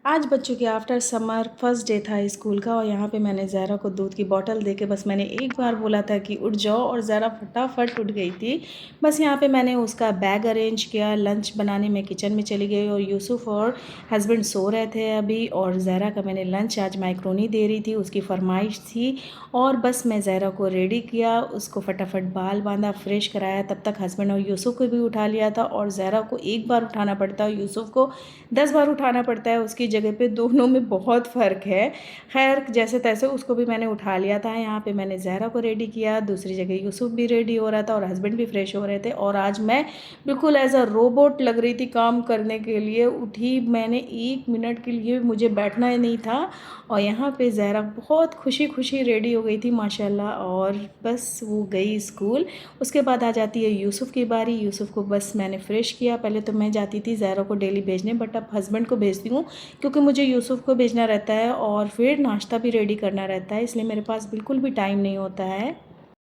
आज बच्चों के आफ्टर समर फर्स्ट डे था स्कूल का और यहाँ पे मैंने ज़हरा को दूध की बोतल दे के बस मैंने एक बार बोला था कि उठ जाओ और ज़हरा फटाफट उठ गई थी। बस यहाँ पे मैंने उसका बैग अरेंज किया, लंच बनाने में किचन में चली गई और यूसुफ और हस्बैंड सो रहे थे अभी। और ज़हरा का मैंने लंच आज माइक्रोनी दे रही थी, उसकी फरमाइश थी। और बस मैं ज़हरा को रेडी किया, उसको फटाफट बाल बांधा, फ्रेश कराया। तब तक हस्बैंड और यूसुफ को भी उठा लिया था। और ज़हरा को एक बार उठाना पड़ता है, यूसुफ को 10 बार उठाना पड़ता है। उसकी जगह पे दोनों में बहुत फ़र्क है। खैर जैसे तैसे उसको भी मैंने उठा लिया था। यहाँ पे मैंने ज़हरा को रेडी किया, दूसरी जगह यूसुफ भी रेडी हो रहा था और हस्बैंड भी फ्रेश हो रहे थे। और आज मैं बिल्कुल एज अ रोबोट लग रही थी काम करने के लिए। उठी मैंने 1 मिनट के लिए मुझे बैठना ही नहीं था। और यहाँ पे ज़हरा बहुत खुशी खुशी रेडी हो गई थी माशाल्लाह। और बस वो गई स्कूल। उसके बाद आ जाती है यूसुफ की बारी। यूसुफ को बस मैंने फ़्रेश किया। पहले तो मैं जाती थी ज़हरा को डेली भेजने, बट अब हस्बैंड को भेजती हूँ क्योंकि मुझे यूसुफ को भेजना रहता है और फिर नाश्ता भी रेडी करना रहता है, इसलिए मेरे पास बिल्कुल भी टाइम नहीं होता है।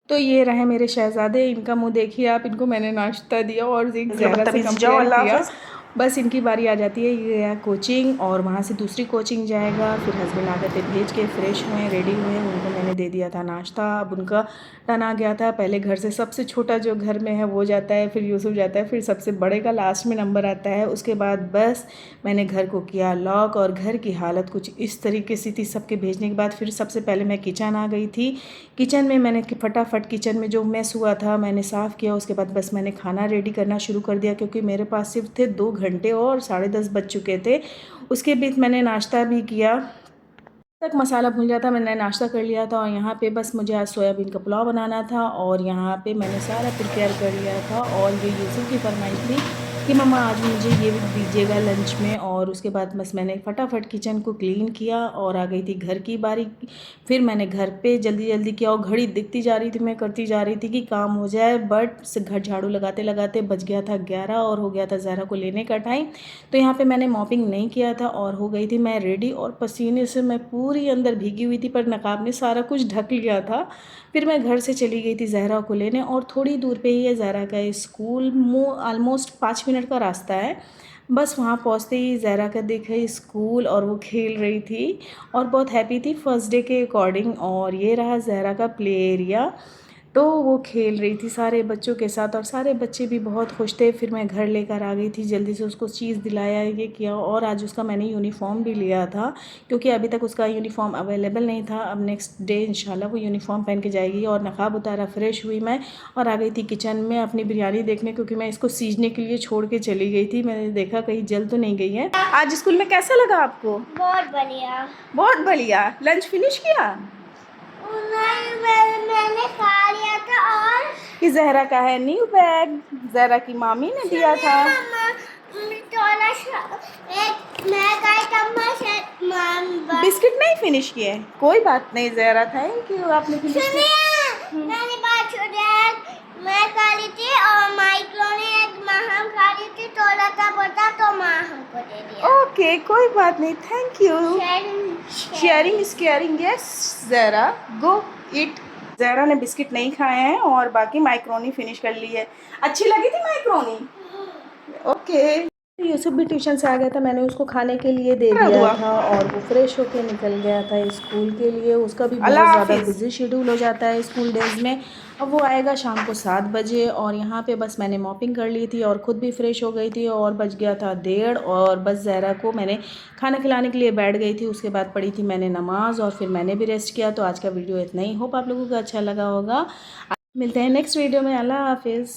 तो ये रहे मेरे शहज़ादे, इनका मुंह देखिए आप। इनको मैंने नाश्ता दिया और ज़हरा से कंपेयर किया। बस इनकी बारी आ जाती है, ये गया कोचिंग और वहाँ से दूसरी कोचिंग जाएगा। फिर हस्बैंड आकर के भेज के फ्रेश हुए, रेडी हुए, उनको मैंने दे दिया था नाश्ता। अब उनका टर्न आ गया था। पहले घर से सबसे छोटा जो घर में है वो जाता है, फिर यूसुफ जाता है, फिर सबसे बड़े का लास्ट में नंबर आता है। उसके बाद बस मैंने घर को किया लॉक और घर की हालत कुछ इस तरीके से थी। सबके भेजने के बाद फिर सबसे पहले मैं किचन आ गई थी। किचन में मैंने फटाफट किचन में जो मैस हुआ था मैंने साफ़ किया। उसके बाद बस मैंने खाना रेडी करना शुरू कर दिया क्योंकि मेरे पास सिर्फ थे 2 घंटे और 10:30 बज चुके थे। उसके बीच मैंने नाश्ता भी किया, तक मसाला भून जाता मैंने नाश्ता कर लिया था। और यहाँ पे बस मुझे आज सोयाबीन का पुलाव बनाना था और यहाँ पे मैंने सारा प्रिपेयर कर लिया था। और ये यूसुफ की फरमाइश थी कि मम्मा आज मुझे ये दीजिएगा लंच में। और उसके बाद बस मैंने फटाफट किचन को क्लीन किया और आ गई थी घर की बारी। फिर मैंने घर पे जल्दी जल्दी किया और घड़ी दिखती जा रही थी, मैं करती जा रही थी कि काम हो जाए। बट घर झाड़ू लगाते लगाते बज गया था 11 और हो गया था ज़हरा को लेने का टाइम। तो यहाँ पे मैंने मॉपिंग नहीं किया था और हो गई थी मैं रेडी। और पसीने से मैं पूरी अंदर भीगी हुई थी, पर नकाब ने सारा कुछ ढक लिया था। फिर मैं घर से चली गई थी ज़हरा को लेने और थोड़ी दूर पे ही है ज़हरा का स्कूल। ऑलमोस्ट 5 मिनट का रास्ता है। बस वहाँ पहुँचते ही ज़हरा का देखा स्कूल और वो खेल रही थी और बहुत हैप्पी थी फर्स्ट डे के अकॉर्डिंग। और ये रहा ज़हरा का प्ले एरिया। तो वो खेल रही थी सारे बच्चों के साथ और सारे बच्चे भी बहुत खुश थे। फिर मैं घर लेकर आ गई थी, जल्दी से उसको चीज़ दिलाया, ये किया। और आज उसका मैंने यूनिफ़ॉर्म भी लिया था क्योंकि अभी तक उसका यूनिफ़ॉर्म अवेलेबल नहीं था। अब नेक्स्ट डे इंशाल्लाह वो यूनिफ़ॉर्म पहन के जाएगी। और नकाब उतारा, फ्रेश हुई मैं और आ गई थी किचन में अपनी बिरयानी देखने, क्योंकि मैं इसको सीजने के लिए छोड़ के चली गई थी। मैंने देखा कहीं जल तो नहीं गई है। आज स्कूल में कैसा लगा आपको? बहुत बढ़िया। बहुत बढ़िया। लंच फिनिश किया? मैंने खा लिया था। और कि ज़हरा का है न्यू बैग, ज़हरा की मामी ने दिया था। बिस्किट नहीं फिनिश किए? कोई बात नहीं ज़हरा, थैंक यू, आपने फिनिश किया। मैंने बात मैं खा ली थी और माइक्रो ने हम खा ली थी, तोला का पता तो माँ हमको दे दिया। ओके कोई बात नहीं, thank you. Sharing is caring. Yes Zahra, go it. Zahra ने बिस्किट नहीं खाए हैं और बाकी माइक्रोनी फिनिश कर ली है। अच्छी लगी थी माइक्रोनी? ओके। यूसुफ भी ट्यूशन से आ गया था, मैंने उसको खाने के लिए दे दिया था और वो फ्रेश होके निकल गया था स्कूल के लिए। उसका भी बहुत ज़्यादा बिजी शेड्यूल हो जाता है स्कूल डेज़ में। अब वो आएगा शाम को 7 बजे। और यहाँ पे बस मैंने मॉपिंग कर ली थी और ख़ुद भी फ्रेश हो गई थी और बज गया था 1:30। और बस ज़हरा को मैंने खाना खिलाने के लिए बैठ गई थी। उसके बाद पढ़ी थी मैंने नमाज़ और फिर मैंने भी रेस्ट किया। तो आज का वीडियो इतना ही। होप आप लोगों को अच्छा लगा होगा। मिलते हैं नेक्स्ट वीडियो में। अल्लाह हाफिज़।